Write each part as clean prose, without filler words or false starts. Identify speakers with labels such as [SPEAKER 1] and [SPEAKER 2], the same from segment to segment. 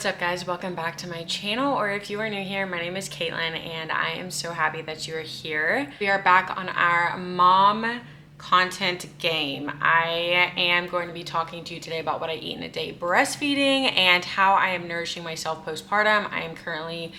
[SPEAKER 1] What's up guys, welcome back to my channel, or if you are new here, my name is Caitlin and I am so happy that you are here. We are back on our mom content game. I am going to be talking to you today about what I eat in a day breastfeeding and how I am nourishing myself postpartum. I am currently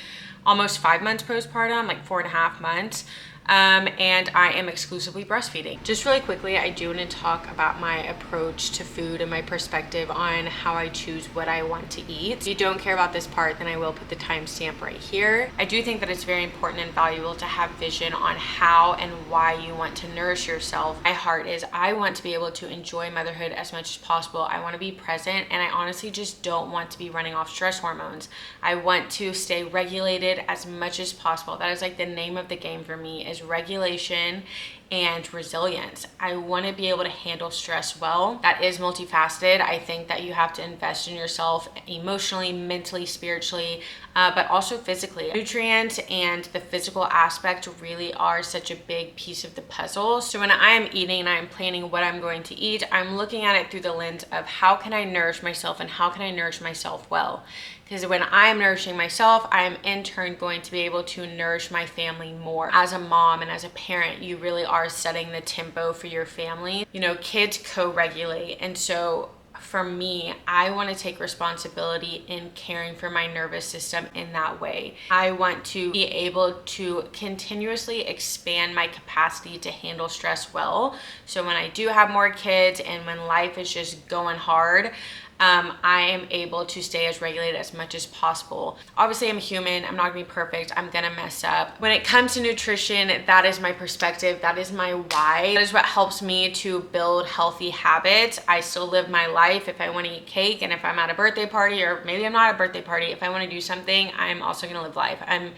[SPEAKER 1] almost 5 months postpartum, like 4.5 months. And I am exclusively breastfeeding. Just really quickly, I do want to talk about my approach to food and my perspective on how I choose what I want to eat. If you don't care about this part, then I will put the timestamp right here. I do think that it's very important and valuable to have vision on how and why you want to nourish yourself. My heart is I want to be able to enjoy motherhood as much as possible. I want to be present, and I honestly just don't want to be running off stress hormones. I want to stay regulated as much as possible. That is like the name of the game for me, is regulation and resilience. I want to be able to handle stress well. That is multifaceted. I think that you have to invest in yourself emotionally, mentally, spiritually, but also physically. Nutrients and the physical aspect really are such a big piece of the puzzle. So when I am eating and I am planning what I'm going to eat, I'm looking at it through the lens of how can I nourish myself and how can I nourish myself well? Because when I'm nourishing myself, I am in turn going to be able to nourish my family more. As a mom and as a parent, you really are setting the tempo for your family. You know, kids co-regulate. And so for me, I want to take responsibility in caring for my nervous system in that way. I want to be able to continuously expand my capacity to handle stress well. So when I do have more kids and when life is just going hard, I am able to stay as regulated as much as possible. Obviously, I'm human. I'm not gonna be perfect. I'm gonna mess up. When it comes to nutrition, that is my perspective. That is my why. That is what helps me to build healthy habits. I still live my life. If I want to eat cake and if I'm at a birthday party, or maybe I'm not at a birthday party, if I want to do something, I'm also gonna live life. I'm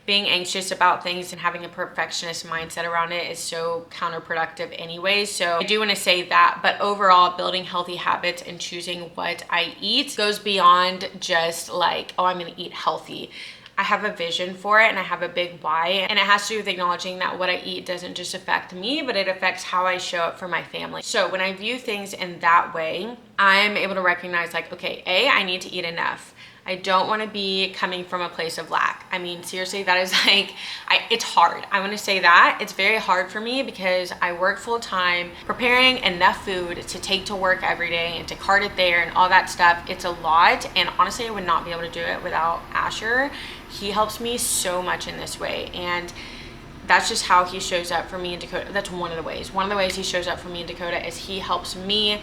[SPEAKER 1] being anxious about things and having a perfectionist mindset around it is so counterproductive anyway. So I do want to say that, but overall, building healthy habits and choosing what I eat goes beyond just like, oh, I'm going to eat healthy. I have a vision for it and I have a big why, and it has to do with acknowledging that what I eat doesn't just affect me, but it affects how I show up for my family. So when I view things in that way, I'm able to recognize like, okay, I need to eat enough. I don't want to be coming from a place of lack. I mean, seriously, that is like, it's hard. I want to say that. It's very hard for me because I work full time, preparing enough food to take to work every day and to cart it there and all that stuff. It's a lot. And honestly, I would not be able to do it without Asher. He helps me so much in this way. And that's just how he shows up for me in Dakota. That's one of the ways. One of the ways he shows up for me in Dakota is he helps me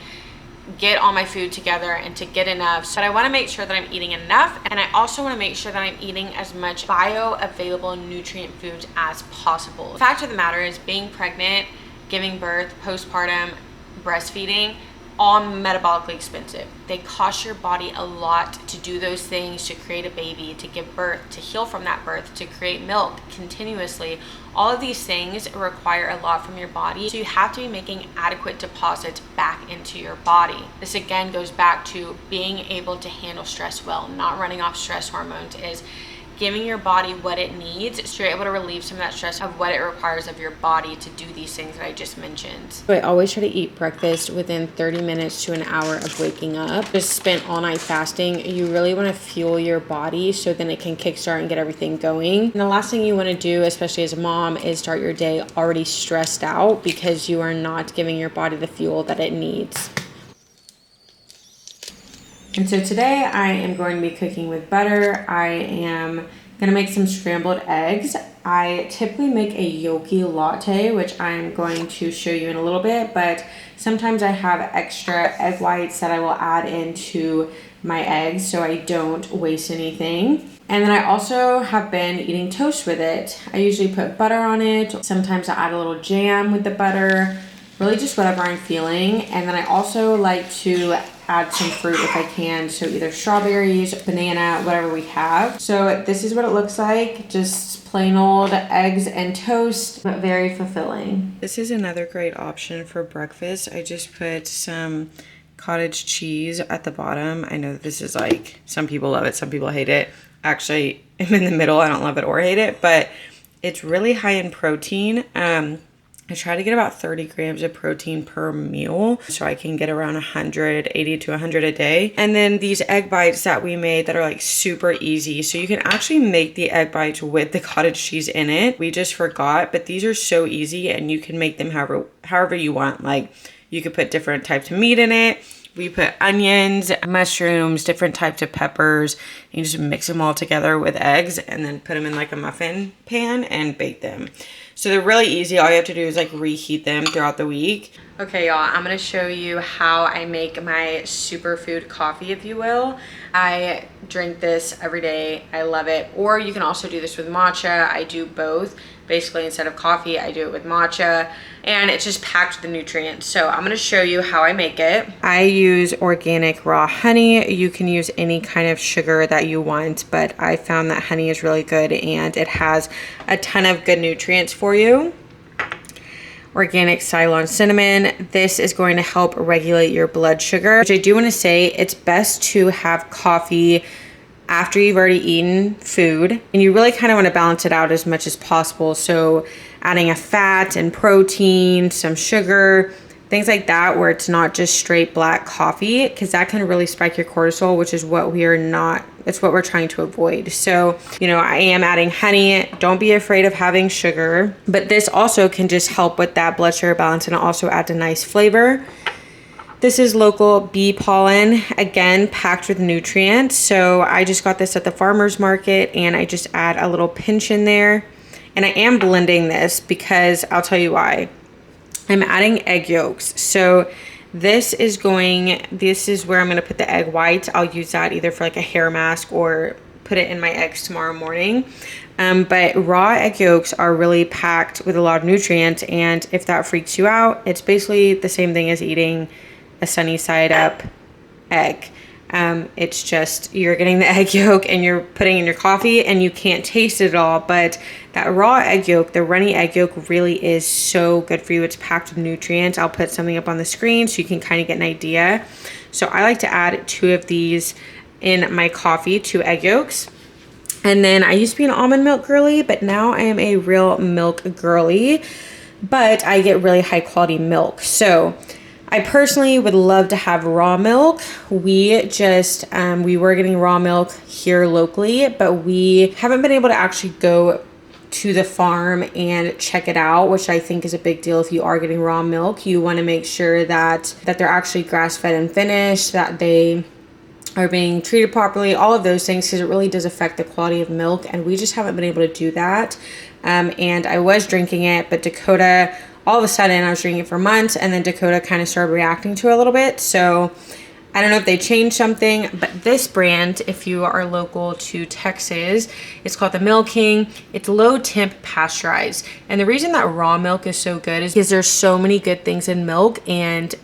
[SPEAKER 1] get all my food together and to get enough. But I want to make sure that I'm eating enough, and I also want to make sure that I'm eating as much bioavailable nutrient foods as possible. The fact of the matter is, being pregnant, giving birth, postpartum, breastfeeding, all metabolically expensive. They cost your body a lot to do those things, to create a baby, to give birth, to heal from that birth, to create milk continuously. All of these things require a lot from your body. So you have to be making adequate deposits back into your body. This again goes back to being able to handle stress well, not running off stress hormones, is giving your body what it needs so you're able to relieve some of that stress of what it requires of your body to do these things that I just mentioned. So I always try to eat breakfast within 30 minutes to an hour of waking up. Just spent all night fasting. You really want to fuel your body so then it can kickstart and get everything going. And the last thing you want to do, especially as a mom, is start your day already stressed out because you are not giving your body the fuel that it needs. And so today I am going to be cooking with butter. I am going to make some scrambled eggs. I typically make a yolky latte, which I'm going to show you in a little bit, but sometimes I have extra egg whites that I will add into my eggs so I don't waste anything. And then I also have been eating toast with it. I usually put butter on it. Sometimes I add a little jam with the butter, really just whatever I'm feeling. And then I also like to add some fruit if I can, so either strawberries, banana, whatever we have. So this is what it looks like, just plain old eggs and toast, but very fulfilling. This is another great option for breakfast. I just put some cottage cheese at the bottom. I know this is like, some people love it, some people hate it. Actually, I'm in the middle. I don't love it or hate it, but it's really high in protein. I try to get about 30 grams of protein per meal, so I can get around 180 to 100 a day. And then these egg bites that we made that are like super easy. So you can actually make the egg bites with the cottage cheese in it. We just forgot, but these are so easy and you can make them however you want. Like you could put different types of meat in it. We put onions, mushrooms, different types of peppers, and you just mix them all together with eggs and then put them in like a muffin pan and bake them. So they're really easy. All you have to do is like reheat them throughout the week. Okay, y'all, I'm gonna show you how I make my superfood coffee, if you will. I drink this every day. I love it. Or you can also do this with matcha. I do both. Basically, instead of coffee, I do it with matcha, and it's just packed with the nutrients. So I'm gonna show you how I make it. I use organic raw honey. You can use any kind of sugar that you want, but I found that honey is really good and it has a ton of good nutrients for you. Organic Ceylon cinnamon. This is going to help regulate your blood sugar, which I do want to say it's best to have coffee after you've already eaten food, and you really kind of want to balance it out as much as possible. So adding a fat and protein, some sugar, things like that, where it's not just straight black coffee, because that can really spike your cortisol, which is what it's what we're trying to avoid. So, you know, I am adding honey. Don't be afraid of having sugar, but this also can just help with that blood sugar balance, and it also adds a nice flavor. This is local bee pollen, again, packed with nutrients. So I just got this at the farmer's market and I just add a little pinch in there. And I am blending this because I'll tell you why. I'm adding egg yolks. So this is where I'm gonna put the egg whites. I'll use that either for like a hair mask or put it in my eggs tomorrow morning. But raw egg yolks are really packed with a lot of nutrients. And if that freaks you out, it's basically the same thing as eating a sunny side up egg. It's just you're getting the egg yolk and you're putting in your coffee and you can't taste it at all, but that raw egg yolk, the runny egg yolk, really is so good for you. It's packed with nutrients. I'll put something up on the screen so you can kind of get an idea. So I like to add 2 of these in my coffee, 2 egg yolks. And then I used to be an almond milk girly, but now I am a real milk girly, but I get really high quality milk. So I personally would love to have raw milk. We just, we were getting raw milk here locally, but we haven't been able to actually go to the farm and check it out, which I think is a big deal. If you are getting raw milk, you want to make sure that they're actually grass-fed and finished, that they are being treated properly, all of those things, because it really does affect the quality of milk, and we just haven't been able to do that. And I was drinking it, but Dakota, all of a sudden I was drinking it for months, and then Dakota kind of started reacting to it a little bit. So I don't know if they changed something, but this brand, if you are local to Texas, it's called the Milk King. It's low temp pasteurized. And the reason that raw milk is so good is because there's so many good things in milk, and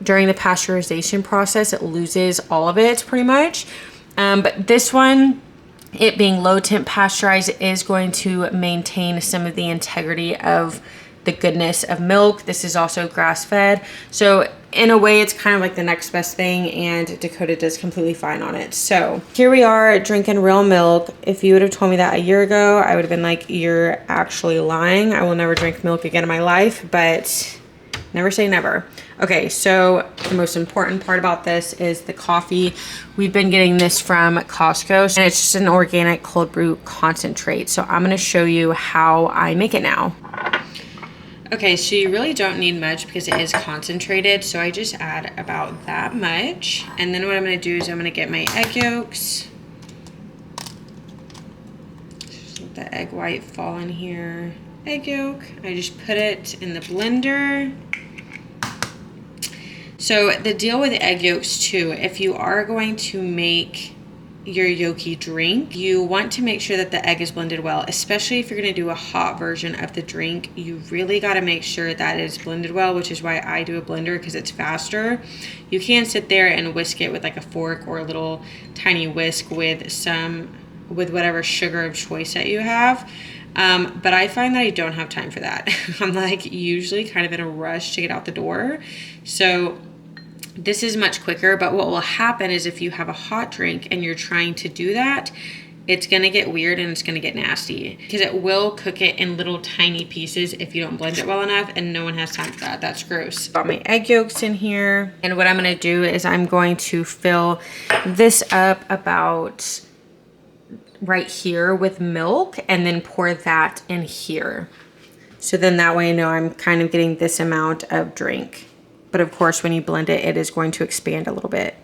[SPEAKER 1] during the pasteurization process, it loses all of it pretty much. But this one, it being low temp pasteurized, is going to maintain some of the integrity of the goodness of milk. This is also grass fed. So in a way, it's kind of like the next best thing, and Dakota does completely fine on it. So here we are drinking real milk. If you would have told me that a year ago, I would have been like, you're actually lying. I will never drink milk again in my life, but never say never. Okay, so the most important part about this is the coffee. We've been getting this from Costco, and it's just an organic cold brew concentrate. So I'm gonna show you how I make it now. Okay, so you really don't need much because it is concentrated. So I just add about that much. And then what I'm gonna do is I'm gonna get my egg yolks. Just let the egg white fall in here. Egg yolk, I just put it in the blender. So the deal with egg yolks too, if you are going to make your yolky drink, you want to make sure that the egg is blended well, especially if you're going to do a hot version of the drink. You really got to make sure that it is blended well, which is why I do a blender, because it's faster. You can sit there and whisk it with like a fork or a little tiny whisk with whatever sugar of choice that you have. But I find that I don't have time for that. I'm like usually kind of in a rush to get out the door. So this is much quicker, but what will happen is if you have a hot drink and you're trying to do that, it's gonna get weird and it's gonna get nasty because it will cook it in little tiny pieces if you don't blend it well enough, and no one has time for that. That's gross. Got my egg yolks in here, and what I'm gonna do is I'm going to fill this up about right here with milk and then pour that in here. So then that way I know I'm kind of getting this amount of drink. But of course, when you blend it, it is going to expand a little bit.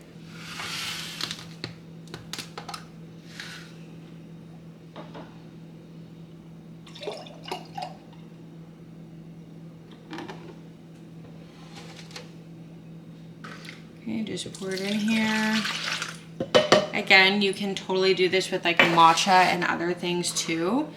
[SPEAKER 1] Okay, just pour it in here. Again, you can totally do this with like matcha and other things too.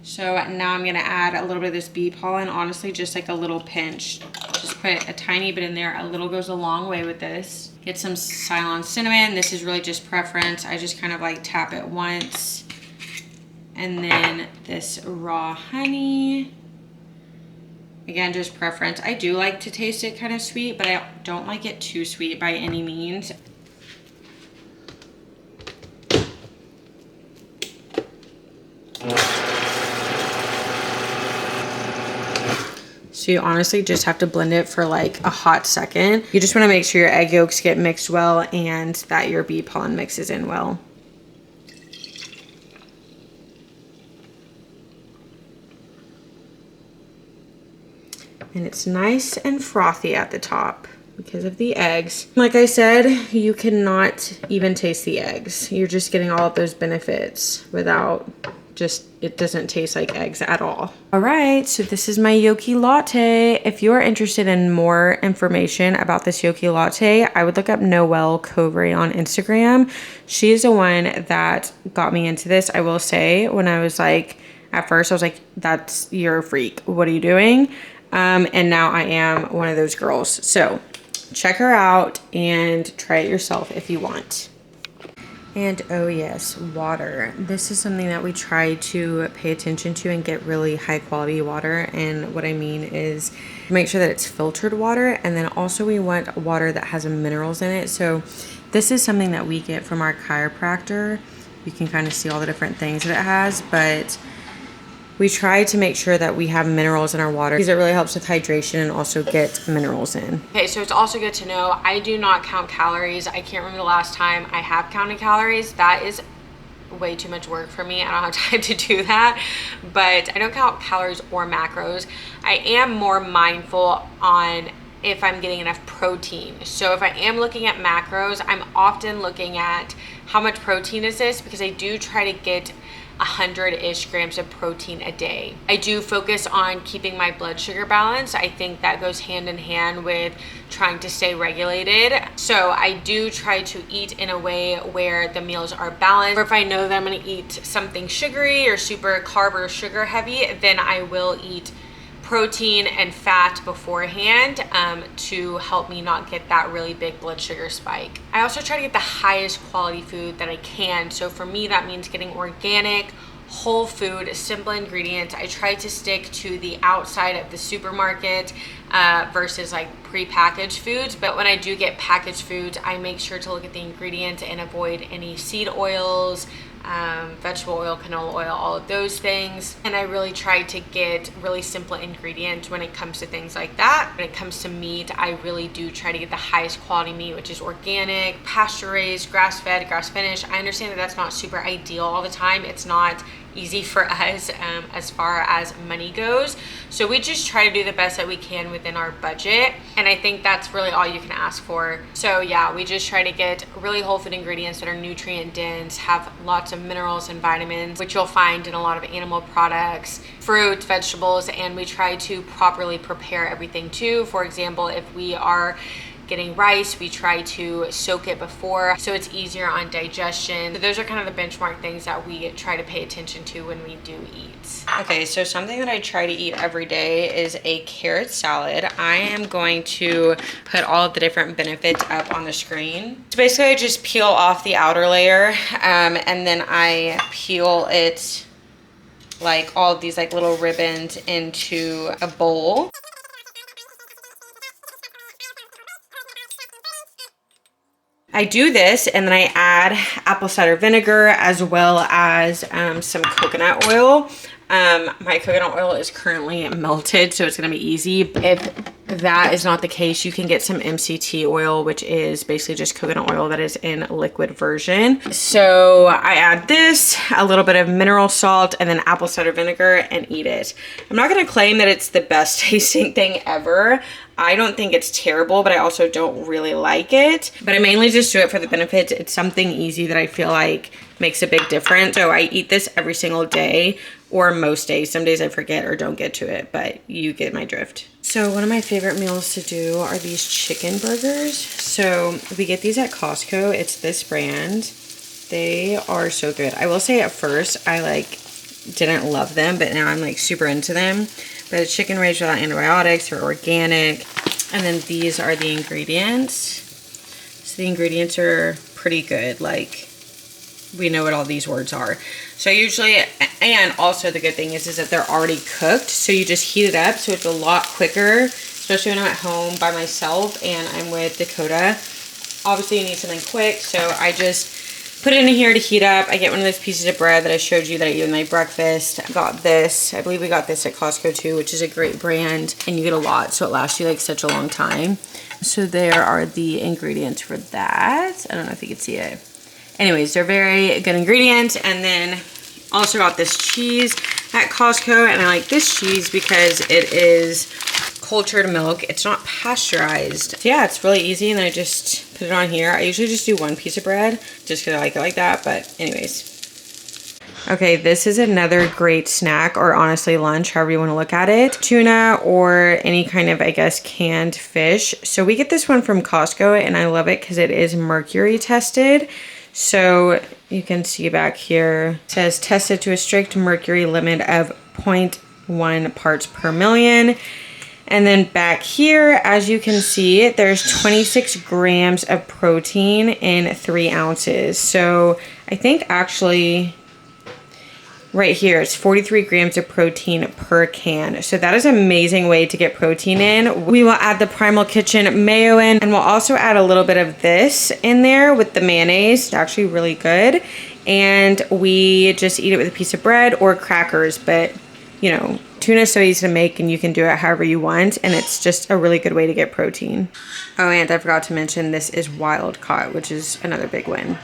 [SPEAKER 1] So now I'm gonna add a little bit of this bee pollen, honestly, just like a little pinch. Just put a tiny bit in there. A little goes a long way with this. Get some Ceylon cinnamon. This is really just preference. I just kind of like tap it once. And then this raw honey. Again, just preference. I do like to taste it kind of sweet, but I don't like it too sweet by any means. So you honestly just have to blend it for like a hot second. You just want to make sure your egg yolks get mixed well and that your bee pollen mixes in well. And it's nice and frothy at the top because of the eggs. Like I said, you cannot even taste the eggs. You're just getting all of those benefits without it doesn't taste like eggs at all. All right, so this is my Yoki latte. If you're interested in more information about this Yoki latte, I would look up Noelle Covray on Instagram. She is the one that got me into this. I will say, when I was like, at first I was like, you're a freak. What are you doing? And now I am one of those girls. So check her out and try it yourself if you want. And oh yes, water. This is something that we try to pay attention to and get really high quality water. And what I mean is make sure that it's filtered water. And then also we want water that has minerals in it. So this is something that we get from our chiropractor. You can kind of see all the different things that it has, but we try to make sure that we have minerals in our water because it really helps with hydration and also get minerals in. Okay, so it's also good to know I do not count calories. I can't remember the last time I have counted calories. That is way too much work for me. I don't have time to do that, but I don't count calories or macros. I am more mindful on if I'm getting enough protein. So if I am looking at macros, I'm often looking at how much protein is this, because I do try to get 100-ish grams of protein a day. I do focus on keeping my blood sugar balanced. I think that goes hand in hand with trying to stay regulated. So I do try to eat in a way where the meals are balanced. Or if I know that I'm gonna eat something sugary or super carb or sugar heavy, then I will eat protein and fat beforehand to help me not get that really big blood sugar spike. I also try to get the highest quality food that I can. So for me, that means getting organic, whole food, simple ingredients. I try to stick to the outside of the supermarket versus like pre-packaged foods. But when I do get packaged foods, I make sure to look at the ingredients and avoid any seed oils, vegetable oil, canola oil, all of those things. And I really try to get really simple ingredients when it comes to things like that. When it comes to meat, I really do try to get the highest quality meat, which is organic, pasture raised, grass fed, grass finished. I understand that that's not super ideal all the time. It's not easy for us as far as money goes. So we just try to do the best that we can within our budget. And I think that's really all you can ask for. So yeah, we just try to get really whole food ingredients that are nutrient dense, have lots of minerals and vitamins, which you'll find in a lot of animal products, fruits, vegetables, and we try to properly prepare everything too. For example, if we are getting rice, we try to soak it before so it's easier on digestion. So those are kind of the benchmark things that we try to pay attention to when we do eat. Okay, so something that I try to eat every day is a carrot salad. I am going to put all of the different benefits up on the screen. So basically I just peel off the outer layer and then I peel it like all of these like little ribbons into a bowl. I do this and then I add apple cider vinegar as well as some coconut oil. My coconut oil is currently melted, so it's gonna be easy. If that is not the case, you can get some MCT oil, which is basically just coconut oil that is in liquid version. So I add this, a little bit of mineral salt, and then apple cider vinegar and eat it. I'm not gonna claim that it's the best tasting thing ever. I don't think it's terrible, but I also don't really like it. But I mainly just do it for the benefits. It's something easy that I feel like makes a big difference. So I eat this every single day, or most days. Some days I forget or don't get to it, but you get my drift. So one of my favorite meals to do are these chicken burgers. So we get these at Costco. It's this brand. They are so good. I will say at first I didn't love them, but now I'm like super into them. But it's chicken raised without antibiotics, they're organic. And then these are the ingredients. So the ingredients are pretty good. Like, we know what all these words are. So usually, and also the good thing is that they're already cooked. So you just heat it up. So it's a lot quicker, especially when I'm at home by myself and I'm with Dakota. Obviously you need something quick. So I just put it in here to heat up. I get one of those pieces of bread that I showed you that I eat with my breakfast. I got this. I believe we got this at Costco too, which is a great brand. And you get a lot, so it lasts you like such a long time. So there are the ingredients for that. I don't know if you can see it. Anyways, they're very good ingredients. And then also got this cheese at Costco. And I like this cheese because it is cultured milk. It's not pasteurized. So yeah, it's really easy, and I just put it on here. I usually just do one piece of bread just because I like it like that, but anyways. Okay, this is another great snack, or honestly lunch, however you want to look at it. Tuna or any kind of, I guess, canned fish. So we get this one from Costco, and I love it because it is mercury tested. So you can see back here, it says tested to a strict mercury limit of 0.1 parts per million. And then back here, as you can see, there's 26 grams of protein in 3 ounces. So I think actually right here, it's 43 grams of protein per can. So that is an amazing way to get protein in. We will add the Primal Kitchen mayo in, and we'll also add a little bit of this in there with the mayonnaise. It's actually really good. And we just eat it with a piece of bread or crackers, but you know, tuna is so easy to make and you can do it however you want, and it's just a really good way to get protein. Oh, and I forgot to mention this is wild caught, which is another big win.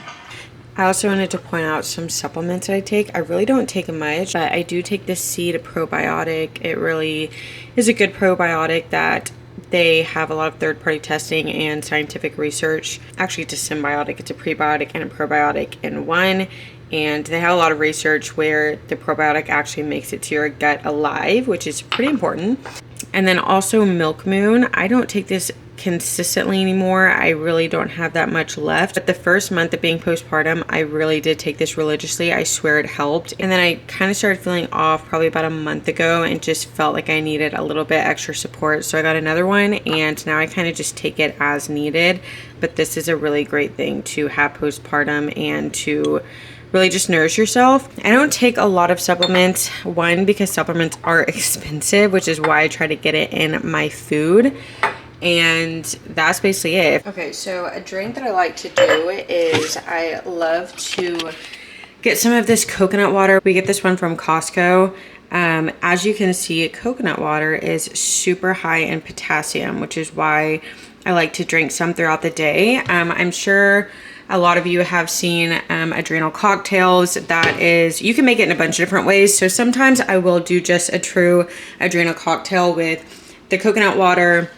[SPEAKER 1] I also wanted to point out some supplements that I take. I really don't take much, but I do take this seed probiotic. It really is a good probiotic that they have a lot of third-party testing and scientific research. Actually, it's a symbiotic. It's a prebiotic and a probiotic in one. And they have a lot of research where the probiotic actually makes it to your gut alive, which is pretty important. And then also Milk Moon. I don't take this consistently anymore. I really don't have that much left. But the first month of being postpartum, I really did take this religiously. I swear it helped. And then I kind of started feeling off probably about a month ago and just felt like I needed a little bit extra support. So I got another one, and now I kind of just take it as needed. But this is a really great thing to have postpartum and to really just nourish yourself. I don't take a lot of supplements, one, because supplements are expensive, which is why I try to get it in my food. And that's basically it. Okay, so a drink that I like to do is I love to get some of this coconut water. We get this one from Costco. As you can see, coconut water is super high in potassium, which is why I like to drink some throughout the day. I'm sure a lot of you have seen adrenal cocktails. That is, you can make it in a bunch of different ways. So sometimes I will do just a true adrenal cocktail with the coconut water,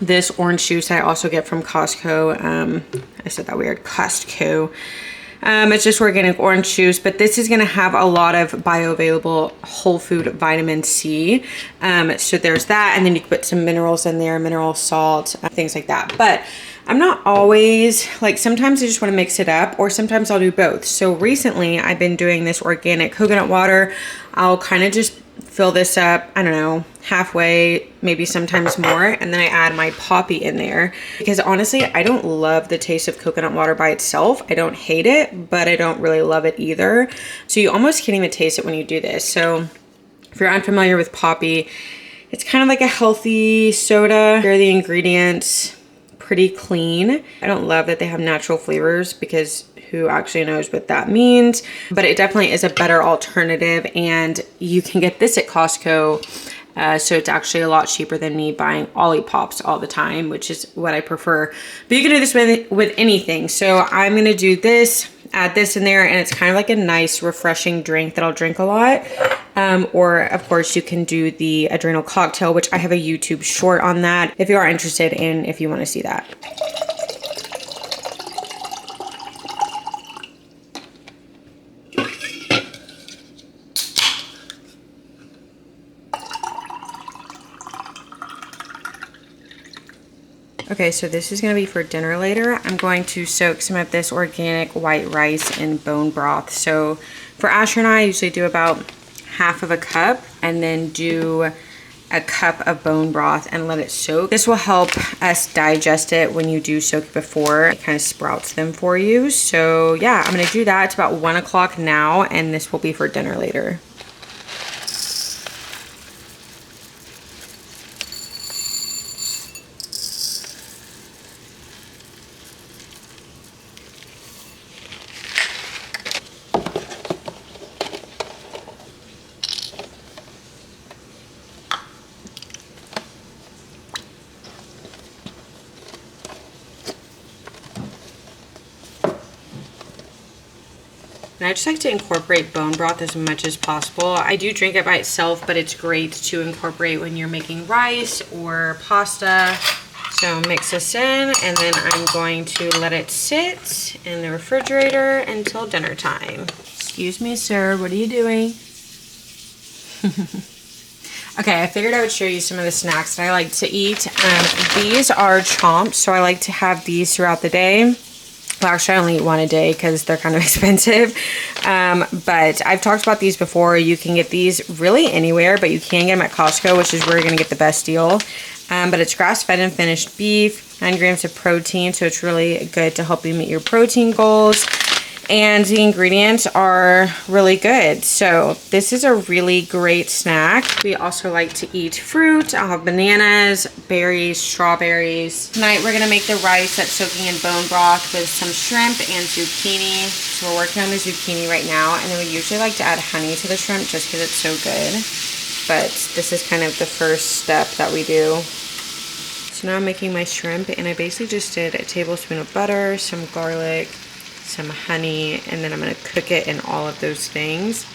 [SPEAKER 1] this orange juice I also get from Costco. I said that weird, Costco. It's just organic orange juice, but this is gonna have a lot of bioavailable whole food vitamin C. So there's that, and then you can put some minerals in there, mineral salt, things like that. But I'm not always, like sometimes I just wanna mix it up, or sometimes I'll do both. So recently I've been doing this organic coconut water. I'll kind of just fill this up, I don't know, halfway, maybe sometimes more, and then I add my poppy in there, because honestly I don't love the taste of coconut water by itself. I don't hate it, but I don't really love it either. So you almost can't even taste it when you do this. So if you're unfamiliar with poppy, it's kind of like a healthy soda. Here are the ingredients. pretty clean. I don't love that they have natural flavors because who actually knows what that means, but it definitely is a better alternative, and you can get this at Costco. So it's actually a lot cheaper than me buying Olipop's all the time, which is what I prefer. But you can do this with anything. So I'm gonna do this, add this in there, and it's kind of like a nice refreshing drink that I'll drink a lot. Or of course you can do the adrenal cocktail, which I have a YouTube short on that if you are interested in, if you want to see that. Okay, so this is gonna be for dinner later. I'm going to soak some of this organic white rice in bone broth. So for Asher and I usually do about half of a cup and then do a cup of bone broth and let it soak. This will help us digest it when you do soak it before. It kind of sprouts them for you. So yeah, I'm gonna do that. It's about 1 o'clock now, and this will be for dinner later. And I just like to incorporate bone broth as much as possible. I do drink it by itself, but it's great to incorporate when you're making rice or pasta. So mix this in, and then I'm going to let it sit in the refrigerator until dinner time. Excuse me, sir, what are you doing? Okay, I figured I would show you some of the snacks that I like to eat. These are chomps, so I like to have these throughout the day. Well, actually, I only eat one a day because they're kind of expensive. But I've talked about these before. You can get these really anywhere, but you can get them at Costco, which is where you're going to get the best deal. But it's grass-fed and finished beef, 9 grams of protein, so it's really good to help you meet your protein goals. And the ingredients are really good. So this is a really great snack. We also like to eat fruit. I'll have bananas, berries, strawberries. Tonight we're gonna make the rice that's soaking in bone broth with some shrimp and zucchini. So we're working on the zucchini right now. And then we usually like to add honey to the shrimp just because it's so good. But this is kind of the first step that we do. So now I'm making my shrimp, and I basically just did a tablespoon of butter, some garlic, some honey, and then I'm going to cook it in all of those things.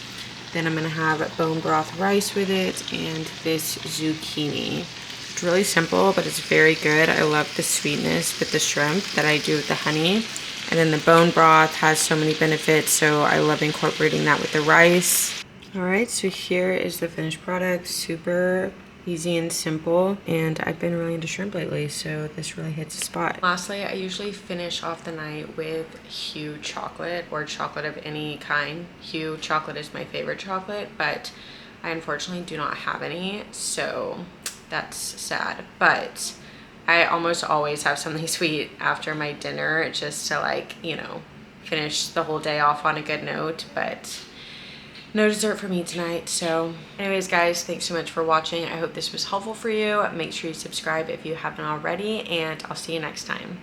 [SPEAKER 1] Then I'm going to have bone broth rice with it and this zucchini. It's really simple, but it's very good. I love the sweetness with the shrimp that I do with the honey. And then the bone broth has so many benefits, so I love incorporating that with the rice. Alright, so here is the finished product. Super easy and simple, and I've been really into shrimp lately, so this really hits a spot. Lastly, I usually finish off the night with Hu chocolate, or chocolate of any kind. Hu chocolate is my favorite chocolate, but I unfortunately do not have any, so that's sad. But I almost always have something sweet after my dinner, just to, like, you know, finish the whole day off on a good note. But no dessert for me tonight. So anyways, guys, thanks so much for watching. I hope this was helpful for you. Make sure you subscribe if you haven't already, and I'll see you next time.